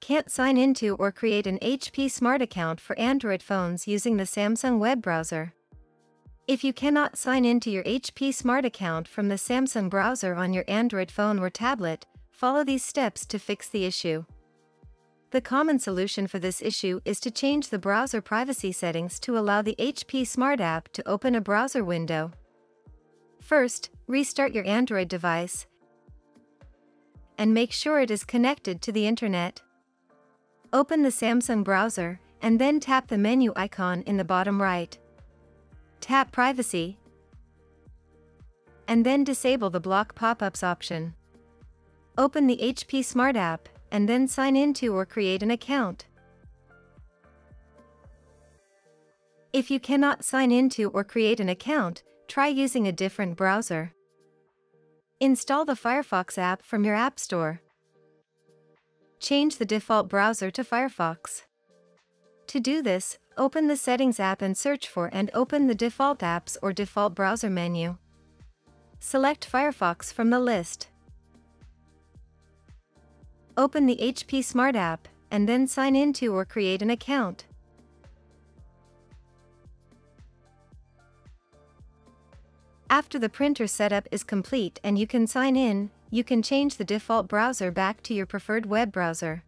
Can't sign into or create an HP Smart account for Android phones using the Samsung web browser. If you cannot sign into your HP Smart account from the Samsung browser on your Android phone or tablet, follow these steps to fix the issue. The common solution for this issue is to change the browser privacy settings to allow the HP Smart app to open a browser window. First, restart your Android device and make sure it is connected to the internet. Open the Samsung browser, and then tap the menu icon in the bottom right. Tap Privacy, and then disable the Block Pop-ups option. Open the HP Smart app, and then sign into or create an account. If you cannot sign into or create an account, try using a different browser. Install the Firefox app from your App Store. Change the default browser to Firefox. To do this, open the Settings app and search for and open the Default Apps or Default Browser menu. Select Firefox from the list. Open the HP Smart app, and then sign into or create an account. After the printer setup is complete and you can sign in, you can change the default browser back to your preferred web browser.